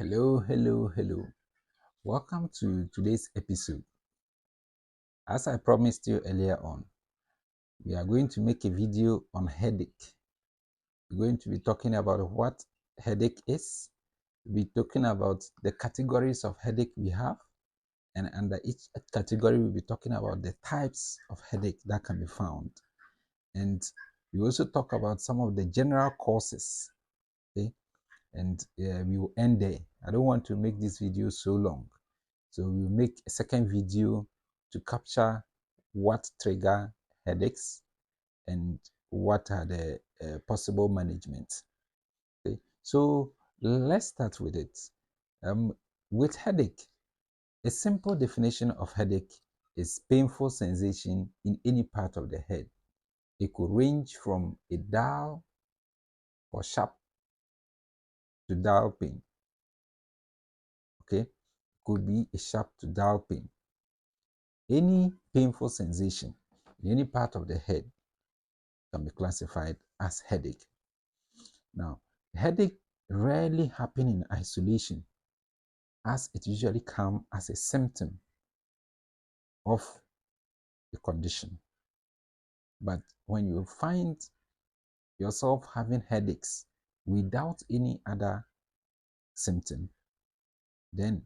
Hello. Welcome to today's episode. As I promised you earlier on, we are going to make a video on headache. We're going to be talking about what headache is. We'll be talking about the categories of headache we have, and under each category, we'll be talking about the types of headache that can be found. And we also talk about some of the general causes. Okay, and we will end there. I don't want to make this video so long. So we'll make a second video to capture what trigger headaches and what are the possible management. Okay, so let's start with it. With headache, a simple definition of headache is painful sensation in any part of the head. It could range from a dull or sharp to dull pain. Okay, could be a sharp to dull pain. Any painful sensation in any part of the head can be classified as headache. Now, headache rarely happen in isolation, as it usually comes as a symptom of a condition. But when you find yourself having headaches without any other symptom, then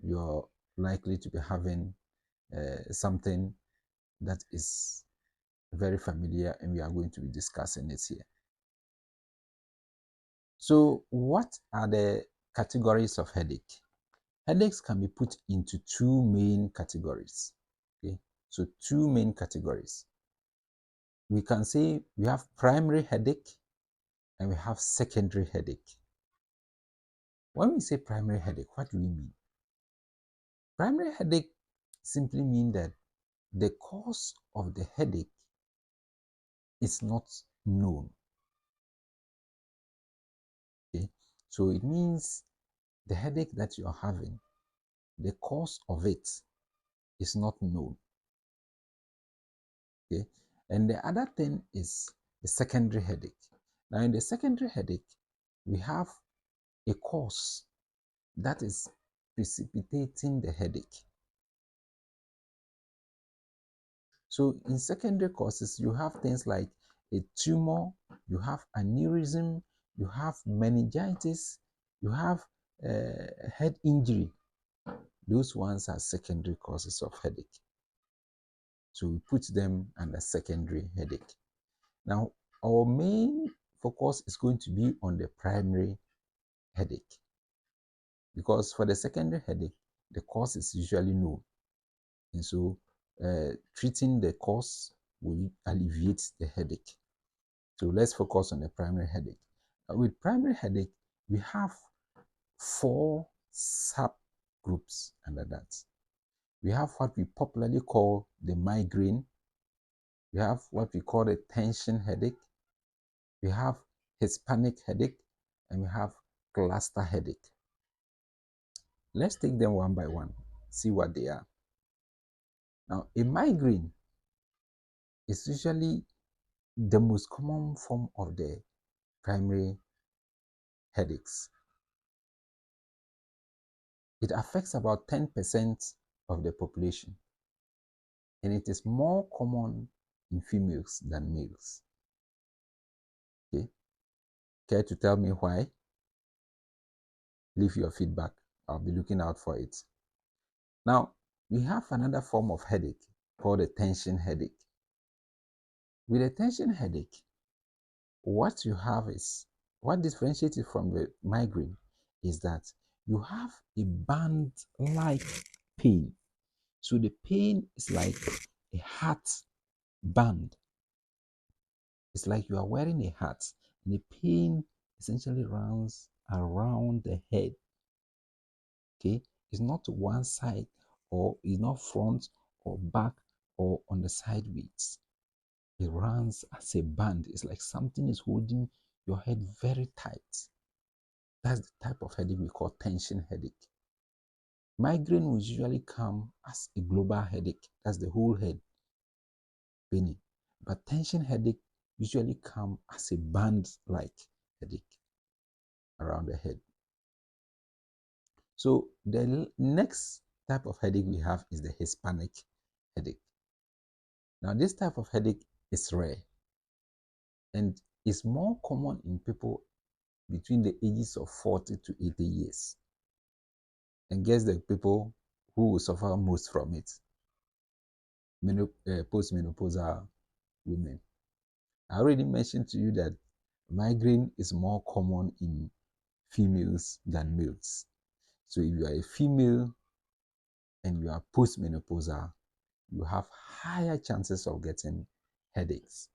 you're likely to be having something that is very familiar, and we are going to be discussing it here. So, what are the categories of headache? Headaches can be put into two main categories. Okay, so two main categories. We can say we have primary headache and we have secondary headache. When we say primary headache, what do we mean? Primary headache simply means that the cause of the headache is not known. Okay, so it means the headache that you are having, the cause of it is not known. Okay, and the other thing is the secondary headache. Now, in the secondary headache, we have a cause that is precipitating the headache. So, in secondary causes, you have things like a tumor, you have aneurysm, you have meningitis, you have head injury. Those ones are secondary causes of headache. So, we put them under secondary headache. Now, our main focus is going to be on the primary headache, because for the secondary headache, the cause is usually known, and so treating the cause will alleviate the headache. So let's focus on the primary headache. With primary headache, we have four subgroups under that. We have what we popularly call the migraine. We have what we call the tension headache. We have Hispanic headache, and we have cluster headache. Let's take them one by one, see what they are. Now, a migraine is usually the most common form of the primary headaches. It affects about 10% of the population, and it is more common in females than males. Okay, care to tell me why? Leave your feedback. I'll be looking out for it. Now, we have another form of headache called a tension headache. With a tension headache, what differentiates it from the migraine is that you have a band-like pain. So the pain is like a heart band. It's like you are wearing a hat, and the pain essentially runs around the head. Okay, it's not one side, or it's not front or back or on the sideways. It runs as a band. It's like something is holding your head very tight. That's the type of headache we call tension headache. Migraine will usually come as a global headache. That's the whole head paining. But tension headache usually come as a band-like headache around the head. So the next type of headache we have is the Hispanic headache. Now, this type of headache is rare and is more common in people between the ages of 40 to 80 years. And guess the people who will suffer most from it? Postmenopausal women. I already mentioned to you that migraine is more common in females than males. So if you are a female and you are postmenopausal, you have higher chances of getting headaches.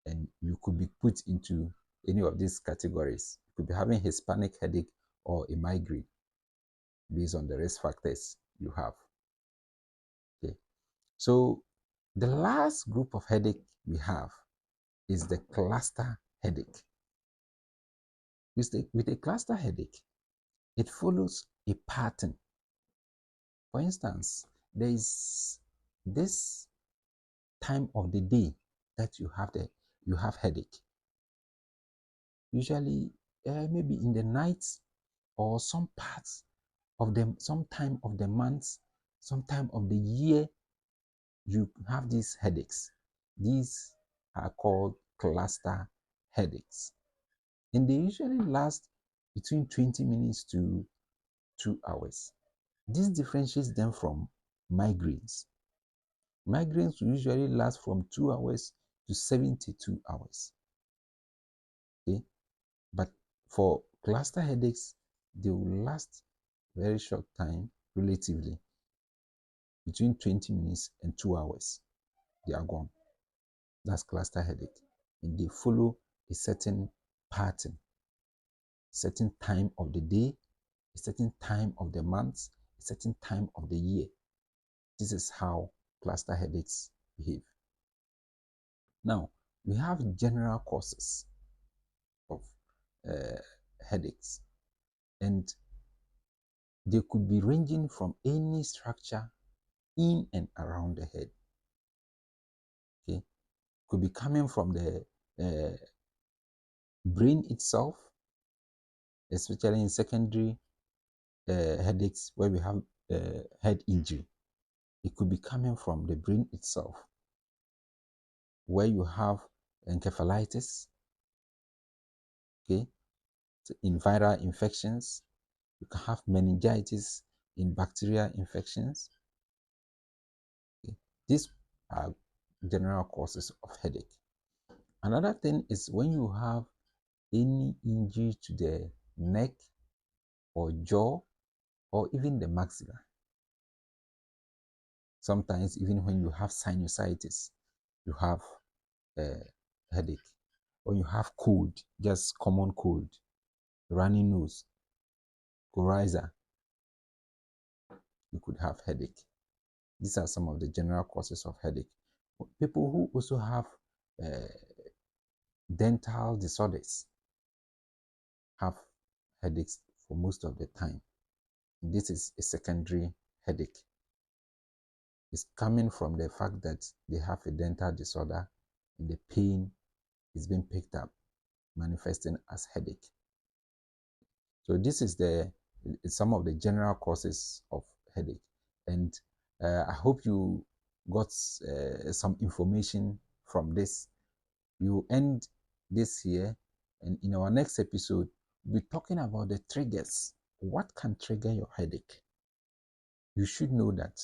And you could be put into any of these categories. You could be having Hispanic headache or a migraine based on the risk factors you have. Okay. So the last group of headache we have is the cluster headache. With a cluster headache, it follows a pattern. For instance, there is this time of the day that you have headache. Usually, maybe in the night or some parts of them, some time of the month, some time of the year, you have these headaches. These are called cluster headaches, and they usually last between 20 minutes to 2 hours. This differentiates them from migraines. Migraines will usually last from 2 hours to 72 hours. Okay? But for cluster headaches, they will last very short time relatively, between 20 minutes and 2 hours. They are gone. That's cluster headache. And they follow a certain pattern, certain time of the day, a certain time of the month, a certain time of the year. This is how cluster headaches behave. Now, we have general causes of uh, headaches, and they could be ranging from any structure in and around the head. Okay, could be coming from the brain itself, especially in secondary headaches where we have head injury. It could be coming from the brain itself, where you have encephalitis, okay, so in viral infections. You can have meningitis in bacterial infections. Okay. These are general causes of headache. Another thing is when you have any injury to the neck or jaw or even the maxilla. Sometimes even when you have sinusitis, you have a headache. When you have cold, just common cold, runny nose, coryza, you could have headache. These are some of the general causes of headache. People who also have uh, dental disorders have headaches for most of the time. This is a secondary headache. It's coming from the fact that they have a dental disorder and the pain is being picked up, manifesting as headache. So this is some of the general causes of headache. And I hope you got some information from this. We will end this here, and in our next episode, we'll be talking about the triggers. What can trigger your headache? You should know that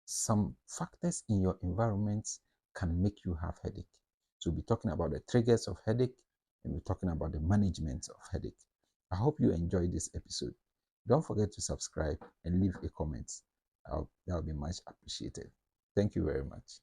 some factors in your environment can make you have headache. So we'll be talking about the triggers of headache, and we're talking about the management of headache. I hope you enjoyed this episode. Don't forget to subscribe and leave a comment. That will be much appreciated. Thank you very much.